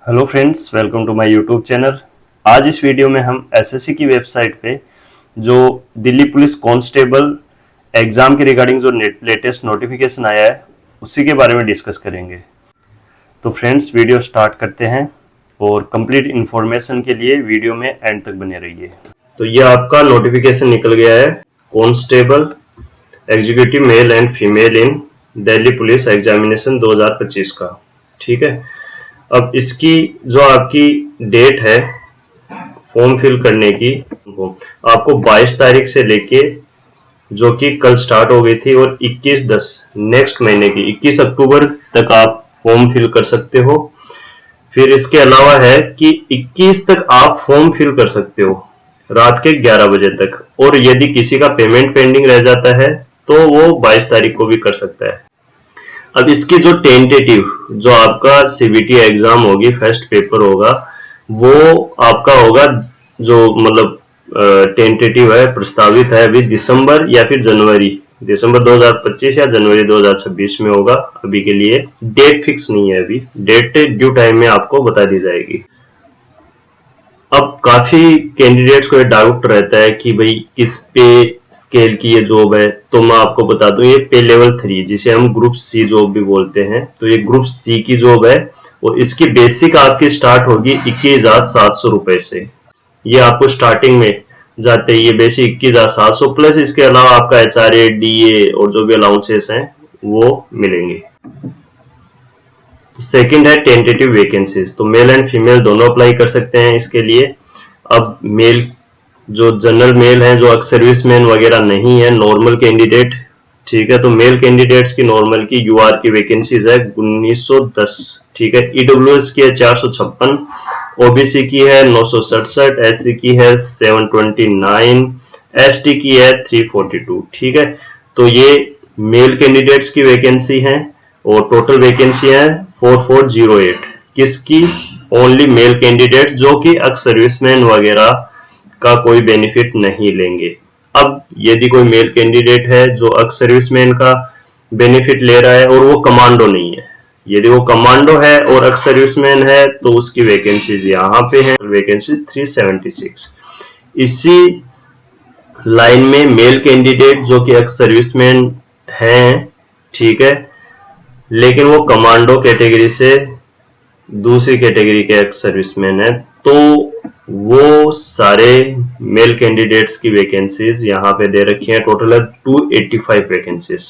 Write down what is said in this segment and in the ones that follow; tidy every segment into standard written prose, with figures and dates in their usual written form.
Hello friends, welcome to my YouTube channel. आज इस video में हम एसएससी की वेबसाइट पे जो दिल्ली पुलिस कांस्टेबल एग्ज़ाम के रिगार्डिंग जो लेटेस्ट नोटिफिकेशन आया है उसी के बारे में डिस्कस करेंगे। तो फ्रेंड्स, वीडियो स्टार्ट करते हैं और कंप्लीट इन्फॉर्मेशन के लिए वीडियो में एंड तक बने रहिए। तो ये आपका नोटिफिकेशन निकल गया है, constable executive male and female in Delhi police examination 2025 का। ठीक है, अब इसकी जो आपकी डेट है फॉर्म फिल करने की, आपको 22 तारीख से लेके जो कि कल स्टार्ट हो गई थी और 21/10 नेक्स्ट महीने की 21 अक्टूबर तक आप फॉर्म फिल कर सकते हो। फिर इसके अलावा है कि 21 तक आप फॉर्म फिल कर सकते हो रात के 11 बजे तक, और यदि किसी का पेमेंट पेंडिंग रह जाता है तो वो 22 तारीख को भी कर सकता है। अब इसकी जो टेंटेटिव जो आपका सीबीटी एग्जाम होगी, फर्स्ट पेपर होगा, वो आपका होगा जो मतलब टेंटेटिव है, प्रस्तावित है, अभी दिसंबर या फिर दिसंबर 2025 या जनवरी 2026 में होगा। अभी के लिए डेट फिक्स नहीं है, अभी डेट ड्यू टाइम में आपको बता दी जाएगी। अब काफी कैंडिडेट्स को ये डाउट रहता है कि भाई किस पे स्केल की ये जॉब है, तो मैं आपको बता दूं ये पे लेवल 3 जिसे हम ग्रुप सी जॉब भी बोलते हैं, तो ये ग्रुप सी की जॉब है और इसकी बेसिक आपकी स्टार्ट होगी 21,700 रुपए से। ये आपको स्टार्टिंग में जाते ही ये बेसिक 21,700 प्लस इसके अलावा आपका एचआरए, डीए और जो भी अलाउंसेस हैं वो मिलेंगे। तो सेकंड है टेंटेटिव वैकेंसीज, तो मेल एंड फीमेल दोनों अप्लाई कर सकते हैं इसके लिए। अब मेल जो जनरल मेल है, जो सर्विसमैन वगैरह नहीं है, नॉर्मल कैंडिडेट, ठीक है, तो मेल कैंडिडेट्स की नॉर्मल की यूआर की वैकेंसीज है 1910, ठीक है, ईडब्ल्यूएस की है 456, ओबीसी की है 967, एससी की है 729, एसटी की है 342, ठीक है। तो ये मेल कैंडिडेट्स की वैकेंसी है और टोटल वैकेंसी है 4408। किसकी? ओनली मेल कैंडिडेट जो कि एक्स सर्विसमैन वगैरह का कोई बेनिफिट नहीं लेंगे। अब यदि कोई मेल कैंडिडेट है जो एक्स सर्विसमैन का बेनिफिट ले रहा है और वो कमांडो नहीं है, यदि वो कमांडो है और एक्स सर्विसमैन है तो उसकी वैकेंसीज यहाँ पे है, वैकेंसीज 376। इसी लाइन में मेल कैंडिडेट जो कि एक्स सर्विसमैन हैं, ठीक है, लेकिन वो कमांडो कैटेगरी से दूसरी कैटेगरी के एक्स सर्विसमैन है, तो वो सारे मेल कैंडिडेट्स की वैकेंसीज यहाँ पे दे रखी है। टोटल है 285 वैकेंसीज।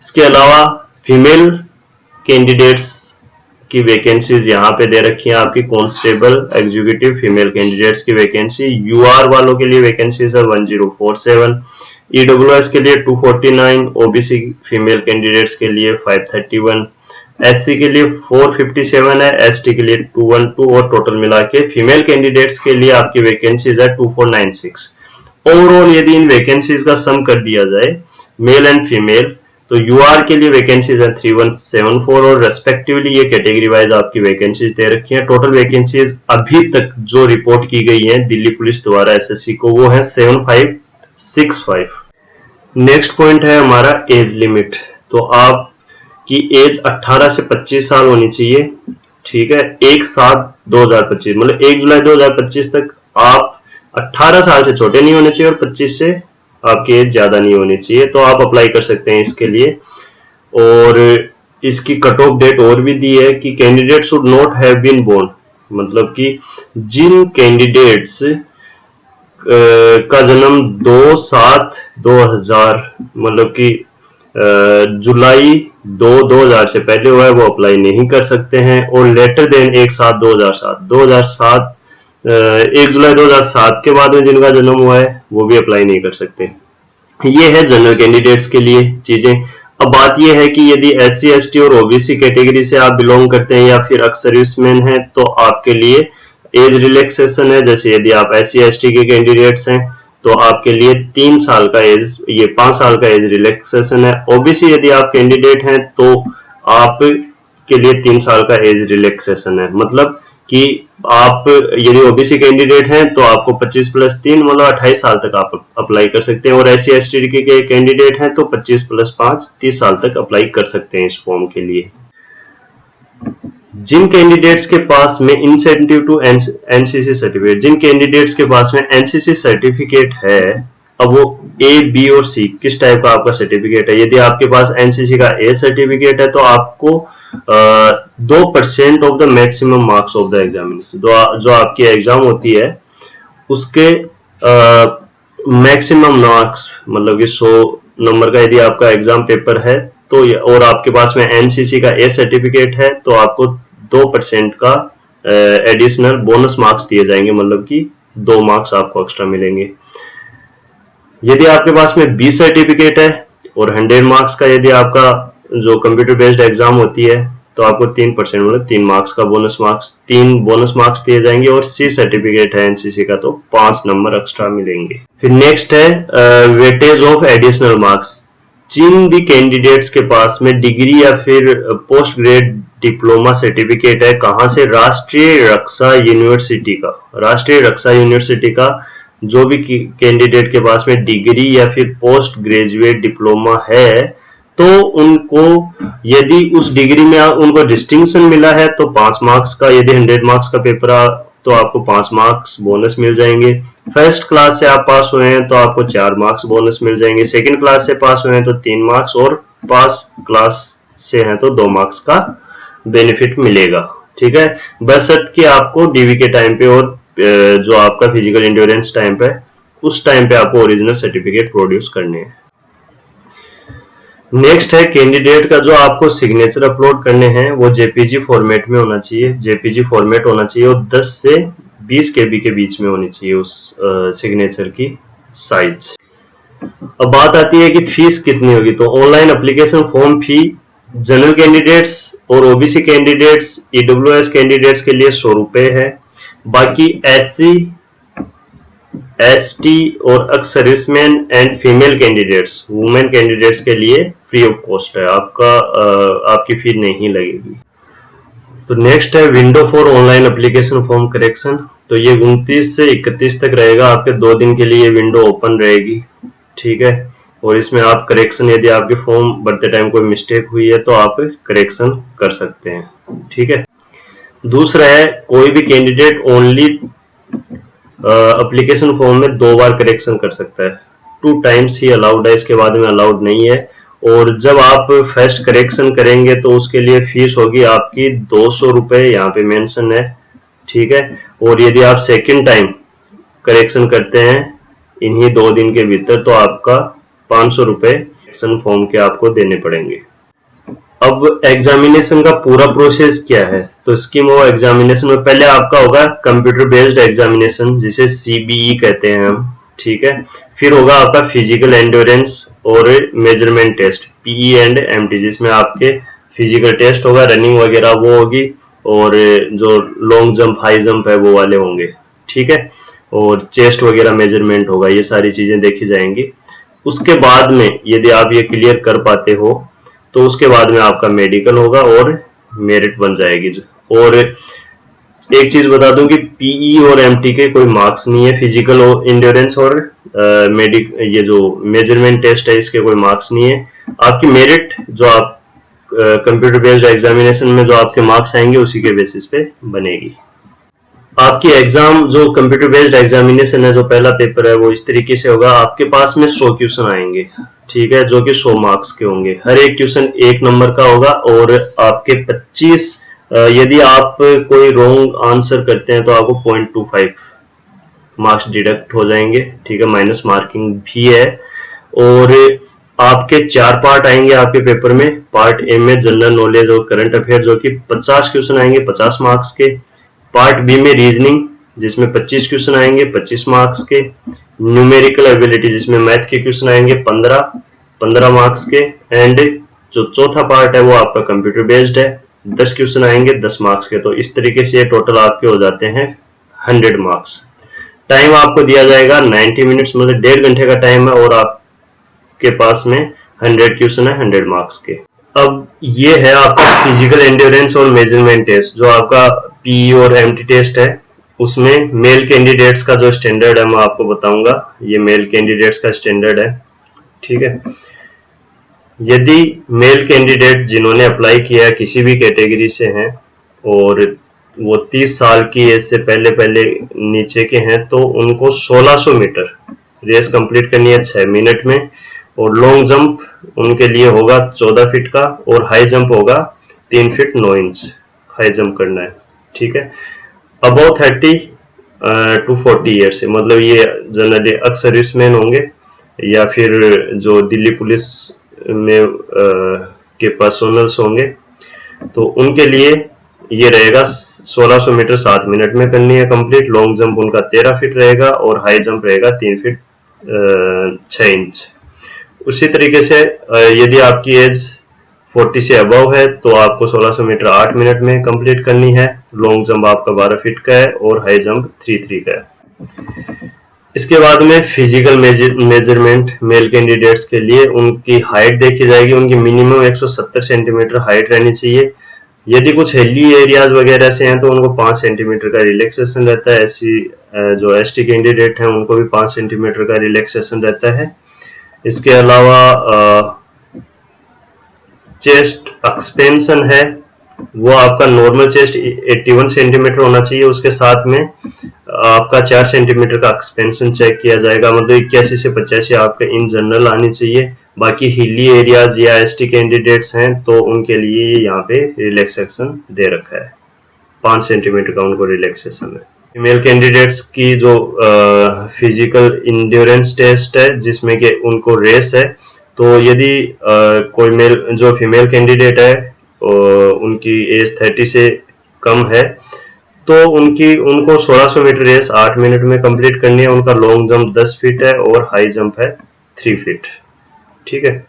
इसके अलावा फीमेल कैंडिडेट्स की वैकेंसीज यहाँ पे दे रखी है आपकी कांस्टेबल एग्जीक्यूटिव फीमेल कैंडिडेट्स की वैकेंसी। यूआर वालों के लिए वैकेंसीज है 1047, ईडब्ल्यूएस के लिए 249, ओबीसी फीमेल कैंडिडेट्स के लिए 531, एससी के लिए 457 है, एसटी के लिए 212 और टोटल मिला के फीमेल कैंडिडेट्स के लिए आपकी वैकेंसीज है 2496। ओवरऑल यदि इन वैकेंसीज का सम कर दिया जाए मेल एंड फीमेल, तो यूआर के लिए वैकेंसीज है 3174 और रेस्पेक्टिवली ये कैटेगरी वाइज आपकी वैकेंसीज दे रखी है। टोटल वैकेंसीज अभी तक जो रिपोर्ट की गई है दिल्ली पुलिस द्वारा एसएससी को, वो है 7565। नेक्स्ट पॉइंट है हमारा एज लिमिट। तो आप की एज 18 से 25 साल होनी चाहिए, ठीक है। 1/7/2025 मतलब 1 जुलाई 2025 तक आप 18 साल से छोटे नहीं होने चाहिए और 25 से आपकी एज ज्यादा नहीं होनी चाहिए, तो आप अप्लाई कर सकते हैं इसके लिए। और इसकी कट ऑफ डेट और भी दी है कि candidate should not have been born, मतलब कि जिन कैंडिडेट्स का जन्म 2/7/2000 मतलब कि जुलाई 2000 से पहले हुआ है वो अप्लाई नहीं कर सकते हैं, और लेटर देन 1/7/2007 1 जुलाई 2007 के बाद में जिनका जन्म हुआ है वो भी अप्लाई नहीं कर सकते। ये है जनरल कैंडिडेट्स के लिए चीजें। अब बात यह है कि यदि एससी एसटी और ओबीसी कैटेगरी से आप बिलोंग करते हैं या फिर एक्स सर्विसमैन हैं तो आपके लिए एज रिलैक्सेशन है। जैसे यदि आप एससी एसटी के कैंडिडेट्स हैं तो आपके लिए 3 साल का एज, ये 5 साल का एज रिलैक्सेशन है। ओबीसी यदि आप कैंडिडेट हैं तो आप के लिए 3 साल का एज रिलैक्सेशन है, मतलब कि आप यदि ओबीसी कैंडिडेट हैं तो आपको 25+3 मतलब 28 साल तक आप अप्लाई कर सकते हैं, और एससी एसटी के कैंडिडेट हैं तो 25+5 30 साल तक अप्लाई कर सकते हैं इस फॉर्म के लिए। जिन कैंडिडेट्स के पास में इंसेंटिव टू एनसीसी सर्टिफिकेट, जिन कैंडिडेट्स के पास में एनसीसी सर्टिफिकेट है, अब वो ए, बी और सी किस टाइप का आपका सर्टिफिकेट है। यदि आपके पास एनसीसी का ए सर्टिफिकेट है तो आपको 2% of the maximum marks of the examination, जो आपकी एग्जाम होती है उसके मैक्सिमम मार्क्स, मतलब कि 100 नंबर का यदि आपका एग्जाम पेपर है तो, और आपके पास में एनसीसी का ए सर्टिफिकेट है तो आपको 2% का एडिशनल बोनस मार्क्स दिए जाएंगे, मतलब कि 2 मार्क्स आपको एक्स्ट्रा मिलेंगे। यदि आपके पास में बी सर्टिफिकेट है और 100 मार्क्स का यदि आपका जो कंप्यूटर बेस्ड एग्जाम होती है तो आपको 3%, मतलब 3 मार्क्स का तीन बोनस मार्क्स दिए जाएंगे। और सी सर्टिफिकेट है एनसीसी का तो 5 नंबर एक्स्ट्रा मिलेंगे। फिर नेक्स्ट है वेटेज ऑफ एडिशनल मार्क्स। जिन भी कैंडिडेट्स के पास में डिग्री या फिर पोस्ट ग्रेड डिप्लोमा सर्टिफिकेट है, कहां से, राष्ट्रीय रक्षा यूनिवर्सिटी का जो भी कैंडिडेट के पास में डिग्री या फिर पोस्ट ग्रेजुएट डिप्लोमा है तो उनको, यदि उस डिग्री में उनको डिस्टिंक्शन मिला है तो 5 मार्क्स का, यदि 100 मार्क्स का पेपर तो आपको 5 मार्क्स बोनस मिल जाएंगे। फर्स्ट क्लास से आप पास हुए हैं तो आपको 4 मार्क्स बोनस मिल जाएंगे। सेकंड क्लास से पास हुए हैं तो 3 मार्क्स, और पास क्लास से हैं तो 2 मार्क्स का बेनिफिट मिलेगा। ठीक है, बशर्ते कि आपको डीवी के टाइम पे और जो आपका फिजिकल एंड्योरेंस टाइम पे, उस टाइम पे आपको ओरिजिनल सर्टिफिकेट प्रोड्यूस करने हैं। नेक्स्ट है कैंडिडेट का जो आपको सिग्नेचर अपलोड करने हैं वो जेपीजी फॉर्मेट में होना चाहिए। जेपीजी फॉर्मेट होना चाहिए और 10 से 20 केबी के बीच में होनी चाहिए उस सिग्नेचर की साइज। अब बात आती है कि फीस कितनी होगी। तो online application form fee general candidates और ओबीसी कैंडिडेट्स, ईडब्ल्यूएस कैंडिडेट्स के लिए 100 रुपए है। बाकी एससी, एसटी और ex serviceman and female candidates, women candidates के लिए फ्री ऑफ कॉस्ट है, आपकी फी नहीं लगेगी। तो नेक्स्ट है window for online application form correction. तो ये 29 से 31 तक रहेगा, आपके 2 दिन के लिए विंडो ओपन रहेगी। ठीक है, और इसमें आप करेक्शन, यदि आपके फॉर्म भरते टाइम कोई मिस्टेक हुई है तो आप करेक्शन कर सकते हैं। ठीक है, दूसरा है कोई भी कैंडिडेट ओनली एप्लीकेशन फॉर्म में 2 बार करेक्शन कर सकता है, 2 टाइम्स ही अलाउड है, इसके बाद में अलाउड नहीं है। और जब आप फर्स्ट करेक्शन करेंगे तो उसके लिए फीस होगी आपकी 200 रुपए, यहाँ पे मेंशन है। ठीक है, और यदि आप सेकंड टाइम करेक्शन करते हैं इन्हीं 2 दिन के भीतर तो आपका 500 रुपए करेक्शन फॉर्म के आपको देने पड़ेंगे। अब एग्जामिनेशन का पूरा प्रोसेस क्या है। तो स्कीम ऑफ एग्जामिनेशन में पहले आपका होगा कंप्यूटर बेस्ड एग्जामिनेशन, जिसे सीबीई कहते हैं हम। ठीक है, फिर होगा आपका फिजिकल एंड्योरेंस और measurement test, PE and MT, जिसमें आपके फिजिकल टेस्ट होगा, रनिंग वगैरह वो होगी, और जो लॉन्ग जंप, हाई जंप है वो वाले होंगे। ठीक है, और चेस्ट वगैरह मेजरमेंट होगा, ये सारी चीजें देखी जाएंगी। उसके बाद में यदि आप ये क्लियर कर पाते हो तो उसके बाद में आपका मेडिकल होगा और मेरिट बन जाएगी। और एक चीज बता दूं कि पीई और एमटी के कोई मार्क्स नहीं है, फिजिकल एंड्योरेंस और ये जो मेजरमेंट टेस्ट है इसके कोई मार्क्स नहीं है। आपकी मेरिट जो आप कंप्यूटर बेस्ड एग्जामिनेशन में जो आपके मार्क्स आएंगे उसी के बेसिस पे बनेगी। आपकी एग्जाम जो कंप्यूटर बेस्ड एग्जामिनेशन है, जो पहला पेपर है वो इस तरीके से होगा। आपके पास में 100 क्वेश्चन आएंगे, ठीक है, जो कि 100 मार्क्स के होंगे। हर एक क्वेश्चन 1 नंबर का होगा और आपके 25, यदि आप कोई रॉन्ग आंसर करते हैं तो आपको 0.25 मार्क्स डिडक्ट हो जाएंगे। ठीक है, माइनस मार्किंग भी है। और आपके 4 पार्ट आएंगे आपके पेपर में। पार्ट ए में जनरल नॉलेज और करंट अफेयर, जो कि 50 क्वेश्चन आएंगे 50 मार्क्स के। पार्ट बी में रीजनिंग, जिसमें 25 क्वेश्चन आएंगे 25 मार्क्स के। न्यूमेरिकल एबिलिटी, जिसमें मैथ के क्वेश्चन आएंगे 15 मार्क्स के। एंड जो चौथा पार्ट है वो आपका कंप्यूटर बेस्ड है, 10 क्वेश्चन आएंगे 10 मार्क्स के। तो इस तरीके से टोटल आपके हो जाते हैं 100 मार्क्स। टाइम आपको दिया जाएगा 90 मिनट्स, मतलब 1.5 घंटे का टाइम है, और आपके पास में 100 क्वेश्चन है 100 मार्क्स के। अब ये है आपका फिजिकल एंड्योरेंस और मेजरमेंट टेस्ट, जो आपका पीई और एमटी टेस्ट है। उसमें मेल कैंडिडेट्स का जो स्टैंडर्ड है मैं आपको बताऊंगा। ये मेल कैंडिडेट्स का स्टैंडर्ड है। ठीक है, यदि मेल कैंडिडेट जिन्होंने अप्लाई किया किसी भी कैटेगरी से हैं और वो 30 साल की एज से पहले पहले नीचे के हैं तो उनको 1600 मीटर रेस कंप्लीट करनी है 6 मिनट में। और लॉन्ग जंप उनके लिए होगा 14 फीट का और हाई जंप होगा 3 फीट 9 इंच हाई जंप करना है। ठीक है, अबव 30 टू 40 ईयर से, मतलब ये जनरली एक्स सर्विसमैन होंगे या फिर जो दिल्ली पुलिस में के पर्सनल्स होंगे, तो उनके लिए ये रहेगा 1600 मीटर 7 मिनट में करनी है कंप्लीट। लॉन्ग जंप उनका 13 फीट रहेगा और हाई जंप रहेगा 3 फीट 6 इंच। उसी तरीके से यदि आपकी एज 40 से अबव है तो आपको 1600 मीटर 8 मिनट में कंप्लीट करनी है। लॉन्ग जंप आपका 12 फीट का है और हाई जंप 3 का है। इसके बाद में फिजिकल मेजरमेंट मेल कैंडिडेट्स के लिए उनकी हाइट देखी जाएगी। उनकी मिनिमम 170 सेंटीमीटर हाइट रहनी चाहिए। यदि कुछ हिली एरियाज वगैरह से हैं तो उनको 5 सेंटीमीटर का रिलैक्सेशन रहता है। ऐसी जो एसटी कैंडिडेट हैं उनको भी 5 सेंटीमीटर का रिलैक्सेशन रहता है। इसके अलावा चेस्ट एक्सपेंशन है वो आपका नॉर्मल चेस्ट 81 सेंटीमीटर होना चाहिए। उसके साथ में आपका 4 सेंटीमीटर का एक्सपेंशन चेक किया जाएगा, मतलब 81 से 85 आपके इन जनरल आनी चाहिए। बाकी हिली एरियाज या एसटी कैंडिडेट्स हैं तो उनके लिए यहाँ पे रिलैक्सेशन दे रखा है, 5 सेंटीमीटर का उनको रिलैक्सेशन है। फीमेल कैंडिडेट्स की जो फिजिकल इंड्योरेंस टेस्ट है जिसमें कि उनको रेस है, तो यदि कोई मेल जो फीमेल कैंडिडेट है उनकी एज 30 से कम है तो उनको 1600 मीटर रेस 8 मिनट में कंप्लीट करनी है। उनका लॉन्ग जंप 10 फीट है और हाई जंप है 3 फीट। ठीक है,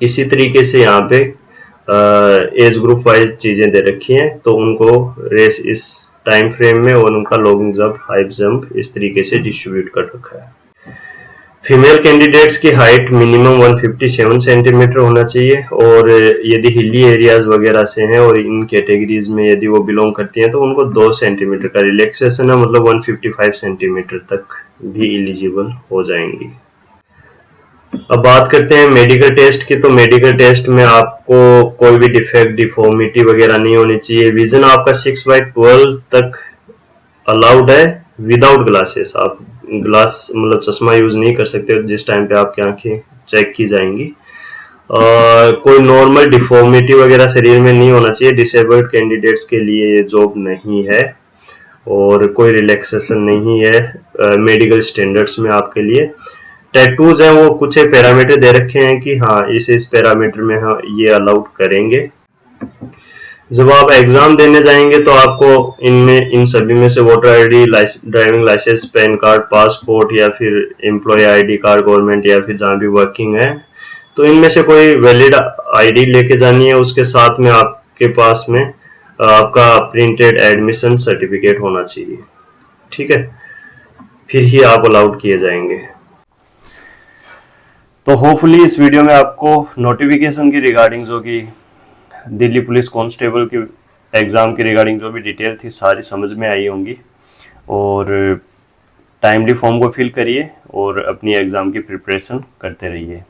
इसी तरीके से यहाँ पे एज ग्रुप वाइज चीजें दे रखी हैं तो उनको रेस इस टाइम फ्रेम में और उनका लॉन्ग जंप हाई जंप इस तरीके से डिस्ट्रीब्यूट कर रखा है। फीमेल कैंडिडेट्स की हाइट मिनिमम 157 सेंटीमीटर होना चाहिए और यदि हिली एरियाज वगैरह से हैं और इन कैटेगरीज में यदि वो बिलोंग करती हैं तो उनको 2 सेंटीमीटर का रिलैक्सेशन है, मतलब 155 सेंटीमीटर तक भी एलिजिबल हो जाएंगी। अब बात करते हैं मेडिकल टेस्ट की। तो मेडिकल टेस्ट में आपको कोई भी डिफेक्ट डिफॉर्मिटी वगैरह नहीं होनी चाहिए। विजन आपका 6/12 तक अलाउड है विदाउट ग्लासेस। आप ग्लास मतलब चश्मा यूज नहीं कर सकते जिस टाइम पे आपकी आंखें चेक की जाएंगी। कोई नॉर्मल डिफॉर्मिटी वगैरह शरीर में नहीं होना चाहिए। डिसेबल्ड कैंडिडेट्स के लिए ये जॉब नहीं है और कोई रिलैक्सेशन नहीं है मेडिकल स्टैंडर्ड्स में आपके लिए। टैटूज हैं वो कुछ पैरामीटर दे रखे हैं कि हाँ इस पैरामीटर में हाँ ये अलाउड करेंगे। जब आप एग्जाम देने जाएंगे तो आपको इन सभी में से voter ID, driving licence, PAN card, passport या फिर एम्प्लॉय आईडी कार्ड गवर्नमेंट या फिर जहाँ भी वर्किंग है तो इनमें से कोई वैलिड आईडी लेके जानी है। उसके साथ में आपके पास में आपका प्रिंटेड एडमिशन सर्टिफिकेट होना चाहिए। ठीक है, फिर ही आप अलाउड किए जाएंगे। तो होपफुली इस वीडियो में आपको नोटिफिकेशन की रिगार्डिंग जो कि दिल्ली पुलिस कांस्टेबल की एग्ज़ाम की रिगार्डिंग जो भी डिटेल थी सारी समझ में आई होंगी और टाइमली फॉर्म को फिल करिए और अपनी एग्ज़ाम की प्रिपरेशन करते रहिए।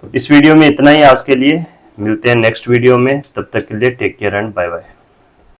तो इस वीडियो में इतना ही आज के लिए, मिलते हैं नेक्स्ट वीडियो में। तब तक के लिए take care and bye bye.